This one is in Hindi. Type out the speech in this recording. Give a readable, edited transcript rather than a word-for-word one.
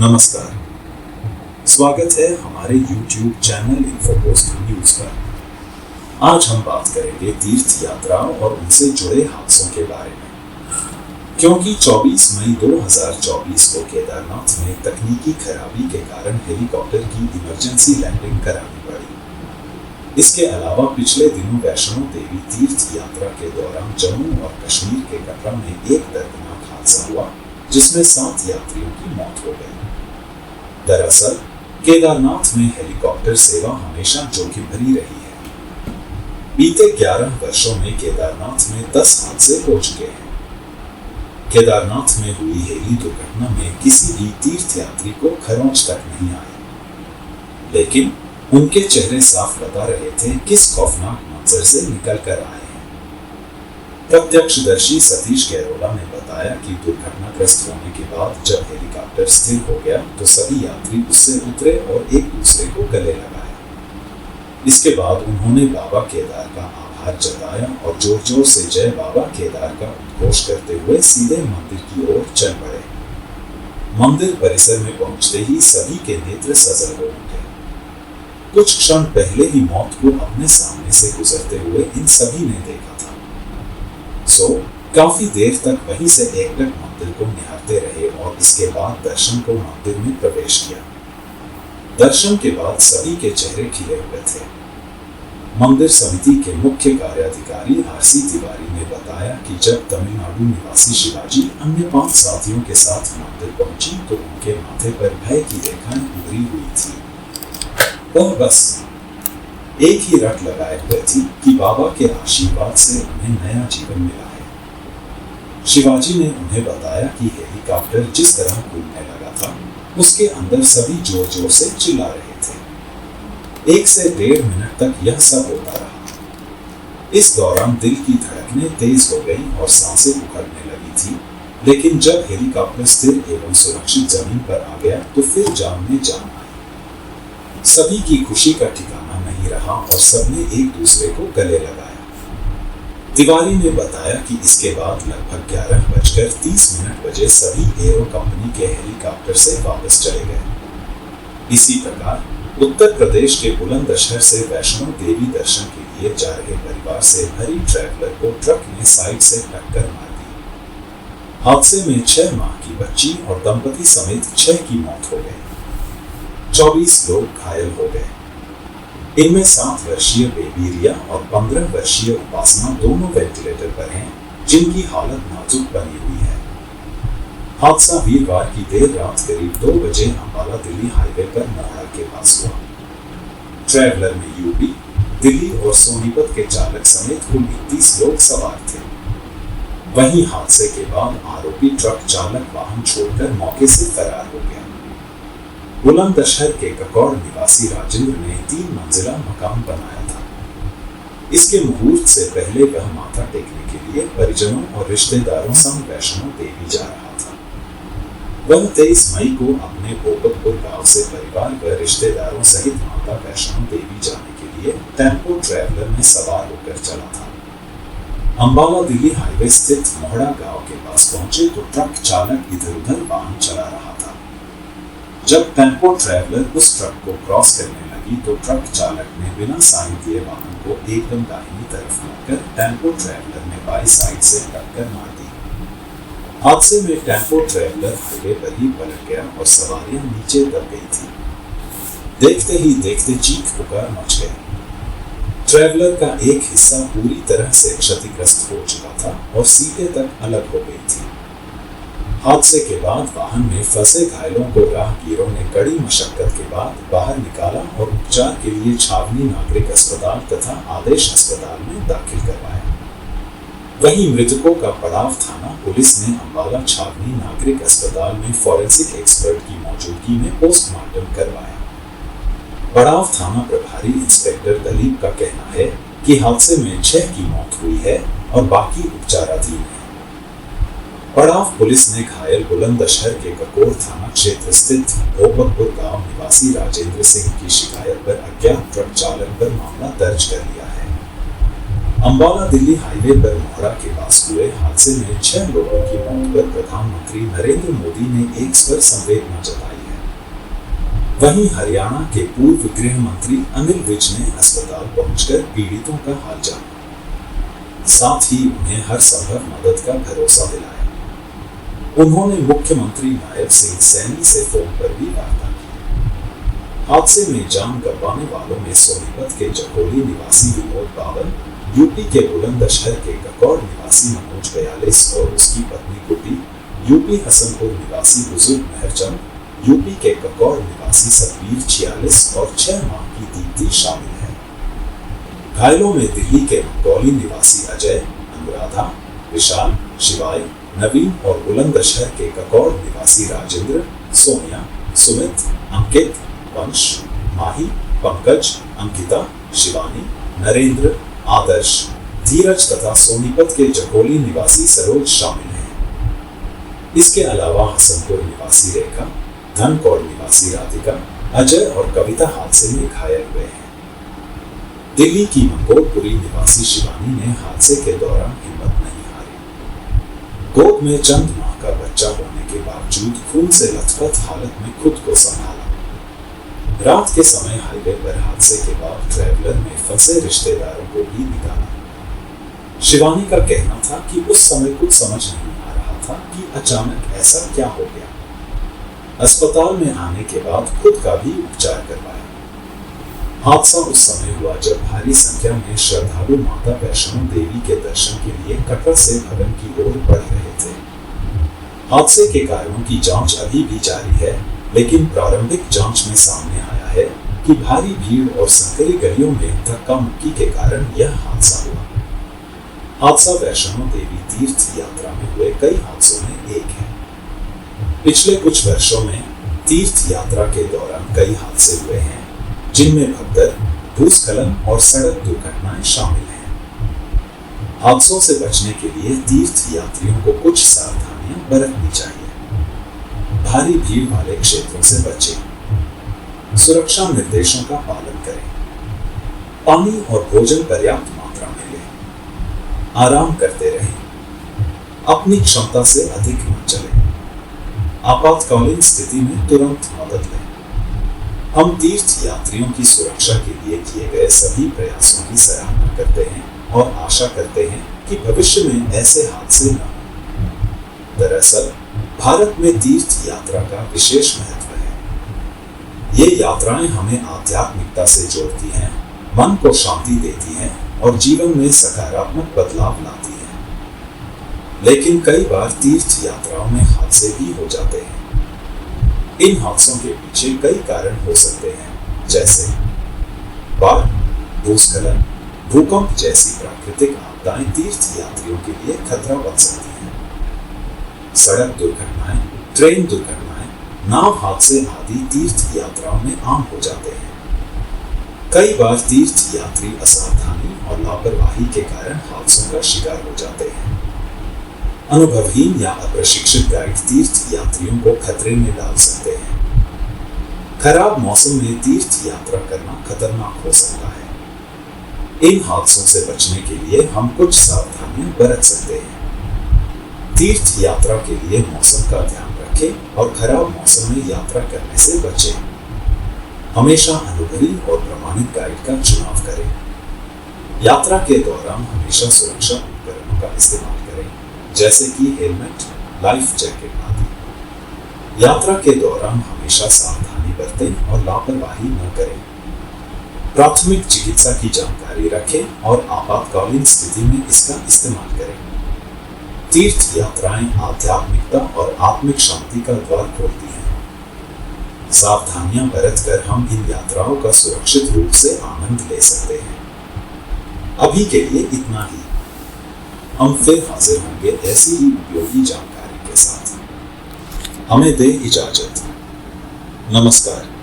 नमस्कार, स्वागत है हमारे YouTube चैनल इन्फोपोस्ट न्यूज पर। आज हम बात करेंगे तीर्थ यात्रा और उनसे जुड़े हादसों के बारे में, क्योंकि 24 मई 2024 को केदारनाथ में तकनीकी खराबी के कारण हेलीकॉप्टर की इमरजेंसी लैंडिंग करानी पड़ी। इसके अलावा पिछले दिनों वैष्णो देवी तीर्थ यात्रा के दौरान जम्मू और कश्मीर के कटरा में एक दर्दनाक हादसा हुआ, जिसमें 7 यात्रियों की मौत हो गई। दरअसल केदारनाथ में हेलीकॉप्टर सेवा हमेशा जोखिम भरी रही है। बीते 11 वर्षों में केदारनाथ में 10 हादसे हो चुके हैं। केदारनाथ में हुई हेली दुर्घटना में किसी भी तीर्थयात्री को खरोंच तक नहीं आई, लेकिन उनके चेहरे साफ बता रहे थे किस खौफनाक मंजर से निकल कर आए हैं। प्रत्यक्षदर्शी सतीश गैरोला ने बताया कि दुर्घटनाग्रस्त होने के बाद जब हेलीकॉप्टर स्थिर हो गया तो सभी यात्री उससे उतरे और एक दूसरे को गले लगाए। इसके बाद उन्होंने बाबा केदार का आभार जताया और जोर जोर से जय बाबा केदार का उद्घोष करते हुए सीधे मंदिर की ओर चल पड़े। मंदिर परिसर में पहुंचते ही सभी के नेत्र सजल हो उठे। कुछ क्षण पहले ही मौत को अपने सामने से गुजरते हुए इन सभी ने देखा था। काफी देर तक वहीं से एकटक मंदिर को निहारते रहे और इसके बाद दर्शन को मंदिर में प्रवेश किया। दर्शन के बाद सभी के चेहरे खिले हुए थे। मंदिर समिति के मुख्य कार्याधिकारी आरसी तिवारी ने बताया कि जब तमिलनाडु निवासी शिवाजी अन्य 5 साथियों के साथ मंदिर पहुंची तो उनके माथे पर भय की रेखाएं उभरी हुई थी। वह बस एक ही रट लगाए हुए थी कि बाबा के आशीर्वाद से उन्हें नया जीवन मिला है। शिवाजी ने उन्हें बताया कि हेलीकॉप्टर जिस तरह उड़ने लगा था उसके अंदर सभी जोर जोर से चिल्ला रहे थे। 1 से 1.5 मिनट तक यह सब होता रहा। इस दौरान दिल की धड़कनें तेज हो गई और सांसें उखड़ने लगी थी, लेकिन जब हेलीकॉप्टर स्थिर एवं सुरक्षित जमीन पर आ गया तो फिर जान में जान आई। सभी की खुशी का ठिकाना नहीं रहा और सबने एक दूसरे को गले लगाया। तिवारी ने बताया कि इसके बाद लगभग 11:30 बजे सभी एरो कंपनी के हेलीकॉप्टर से वापस चले गए। इसी प्रकार उत्तर प्रदेश के बुलंदशहर से वैष्णो देवी दर्शन के लिए जा रहे परिवार से भरी ट्रैवलर को ट्रक ने साइड से टक्कर मार दी। हादसे में 6 माह की बच्ची और दंपति समेत 6 की मौत हो गई। 24 लोग घायल हो गए। इनमें 7 वर्षीय बेबी रिया और 15 वर्षीय उपासना दोनों वेंटिलेटर पर हैं, जिनकी हालत नाजुक बनी हुई है। हादसा वीरवार की देर रात करीब 2 बजे अंबाला दिल्ली हाईवे पर मोहड़ा के पास हुआ। ट्रैवलर में यूपी, दिल्ली और सोनीपत के चालक समेत कुल 31 लोग सवार थे। वहीं हादसे के बाद आरोपी ट्रक चालक वाहन छोड़कर मौके से फरार हो गया। बुलंदशहर के ककौड़ निवासी राजेंद्र ने 3 मंजिला मकान बनाया था। इसके मुहूर्त से पहले वह माथा टेकने के लिए परिजनों और रिश्तेदारों संग वैष्णो देवी जा रहा था। वह 23 मई को अपने पोपतपुर गांव से परिवार व रिश्तेदारों सहित माता वैष्णो देवी जाने के लिए टेम्पो ट्रैवलर में सवार होकर चला था। अंबाला दिल्ली हाईवे स्थित मोहड़ा गांव के पास पहुंचे तो ट्रक चालक इधर उधर वाहन चला रहा था। जब टेम्पो ट्रैवलर उस ट्रक को क्रॉस करने लगी तो ट्रक चालक ने बिना साइन दिए वाहन को एकदम दाहिनी तरफ मोड़कर टेम्पो ट्रैवलर ने बाई साइड से टक्कर मार दी। हादसे में टेम्पो ट्रैवलर हाईवे पर ही पलट गया और सवारियां नीचे दब गई थी। देखते ही देखते चीख पुकार मच गई। ट्रैवलर का एक हिस्सा पूरी तरह से क्षतिग्रस्त हो चुका था और सीटें तक अलग हो गई थी। हादसे के बाद वाहन में फंसे घायलों को राहगीरों ने कड़ी मशक्कत के बाद बाहर निकाला और उपचार के लिए छावनी नागरिक अस्पताल तथा आदेश अस्पताल में दाखिल करवाया। वहीं मृतकों का पड़ाव थाना पुलिस ने अंबाला छावनी नागरिक अस्पताल में फॉरेंसिक एक्सपर्ट की मौजूदगी में पोस्टमार्टम करवाया। पड़ाव थाना प्रभारी इंस्पेक्टर दलीप का कहना है कि हादसे में 6 की मौत हुई है और बाकी उपचाराधीन है। पड़ाव पुलिस ने घायल बुलंदशहर के ककोर थाना क्षेत्र स्थित भोपतपुर गांव निवासी राजेंद्र सिंह की शिकायत पर अज्ञात ट्रक चालक पर मामला दर्ज कर लिया है। अंबाला दिल्ली हाईवे पर मोहड़ा के पास हुए हादसे में 6 लोगों की मौत पर प्रधानमंत्री नरेंद्र मोदी ने एक स्वर संवेदना जताई है। वहीं हरियाणा के पूर्व गृह मंत्री अनिल विज ने अस्पताल पहुंचकर पीड़ितों का हाल जाना, साथ ही उन्हें हर संभव मदद का भरोसा दिलाया। उन्होंने मुख्यमंत्री नायब सिंह सैनी से फोन पर भी वार्ता की। हादसे में जान गंवाने वालों में सोनीपत के जखोली निवासी विनोद बावन, यूपी के बुलंदशहर के ककौड़ निवासी मनोज 42 और उसकी पत्नी गुड्डी, यूपी हसनपुर निवासी बुजुर्ग मेहरचंद, यूपी के ककौड़ निवासी सतबीर 46 और 6 माह की दीप्ति शामिल है। घायलों में दिल्ली के मंगौली निवासी अजय, अनुराधा, विशाल, शिवाय, नवीन और बुलंदशहर के ककौड़ निवासी राजेंद्र, सोनिया, सुमित, अंकित, वंश, माही, पंकज, अंकिता, शिवानी, नरेंद्र, आदर्श, धीरज तथा सोनीपत के जखोली निवासी सरोज शामिल हैं। इसके अलावा हसनपुर निवासी रेखा, धनकौड़ निवासी राधिका, अजय और कविता हादसे में घायल हुए हैं। दिल्ली की मंगोलपुरी निवासी शिवानी ने हादसे के दौरान हिम्मत नहीं हारी। गोद में चंद माह का बच्चा होने के बावजूद खून से लथपथ हालत में खुद को संभाला। रात के समय हाईवे पर हादसे के बाद ट्रैवलर में फंसे रिश्तेदारों को भी निकाला। शिवानी का कहना था कि उस समय कुछ समझ नहीं आ रहा था कि अचानक ऐसा क्या हो गया। अस्पताल में आने के बाद खुद का भी उपचार करवाया। हादसा उस समय हुआ जब भारी संख्या में श्रद्धालु माता वैष्णो देवी के दर्शन के लिए कटरा से भवन की ओर बढ़ रहे थे। हादसे के कारणों की जांच अभी भी जारी है, लेकिन प्रारंभिक जांच में सामने आया है कि भारी भीड़ और संकरी गलियों में धक्का मुक्की के कारण यह हादसा हुआ। हादसा वैष्णो देवी तीर्थ यात्रा में हुए कई हादसों में एक है। पिछले कुछ वर्षों में तीर्थ यात्रा के दौरान कई हादसे हुए हैं, जिनमें भगदड़, भूस्खलन और सड़क दुर्घटनाएं शामिल हैं। हादसों से बचने के लिए तीर्थ यात्रियों को कुछ सावधानियां बरतनी चाहिए। भारी भीड़ वाले क्षेत्रों से बचें। सुरक्षा निर्देशों का पालन करें। पानी और भोजन पर्याप्त मात्रा में लें। आराम करते रहें। अपनी क्षमता से अधिक न चलें। आपातकालीन स्थिति में तुरंत मदद लें। हम तीर्थ यात्रियों की सुरक्षा के लिए किए गए सभी प्रयासों की सराहना करते हैं और आशा करते हैं कि भविष्य में ऐसे हादसे न हों। दरअसल भारत में तीर्थ यात्रा का विशेष महत्व है। ये यात्राएं हमें आध्यात्मिकता से जोड़ती हैं, मन को शांति देती हैं और जीवन में सकारात्मक बदलाव लाती हैं। लेकिन कई बार तीर्थ यात्राओं में हादसे भी हो जाते हैं। इन हादसों के पीछे कई कारण हो सकते हैं, जैसे बाढ़, भूस्खलन, भूकंप जैसी प्राकृतिक आपदाएं तीर्थ यात्रियों के लिए खतरा बन सकती हैं। सड़क दुर्घटनाएं, ट्रेन दुर्घटनाएं, नाव हादसे आदि तीर्थ यात्राओं में आम हो जाते हैं। कई बार तीर्थ यात्री असावधानी और लापरवाही के कारण हादसों का शिकार हो जाते हैं। अनुभवहीन या अप्रशिक्षित गाइड तीर्थ यात्रियों को खतरे में डाल सकते हैं। खराब मौसम में तीर्थ यात्रा करना खतरनाक हो सकता है। इन हादसों से बचने के लिए हम कुछ सावधानियां बरत सकते हैं। तीर्थ यात्रा के लिए मौसम का ध्यान रखें और खराब मौसम में यात्रा करने से बचें। हमेशा अनुभवी और प्रमाणित गाइड का चुनाव करें। यात्रा के दौरान हमेशा सुरक्षा उपकरणों का इस्तेमाल करें, जैसे कि हेलमेट, लाइफ जैकेट आदि। यात्रा के दौरान हमेशा सावधानी बरतें और लापरवाही न करें। प्राथमिक चिकित्सा की जानकारी रखें और आपातकालीन स्थिति में इसका इस्तेमाल करें। तीर्थ यात्राएं आध्यात्मिकता और आत्मिक शांति का द्वार खोलती हैं। सावधानियां बरतकर हम इन यात्राओं का सुरक्षित रूप से आनंद ले सकते हैं। अभी के लिए इतना ही। हम फिर हाजिर होंगे ऐसी ही उपयोगी जानकारी के साथ। हमें दे इजाजत। नमस्कार।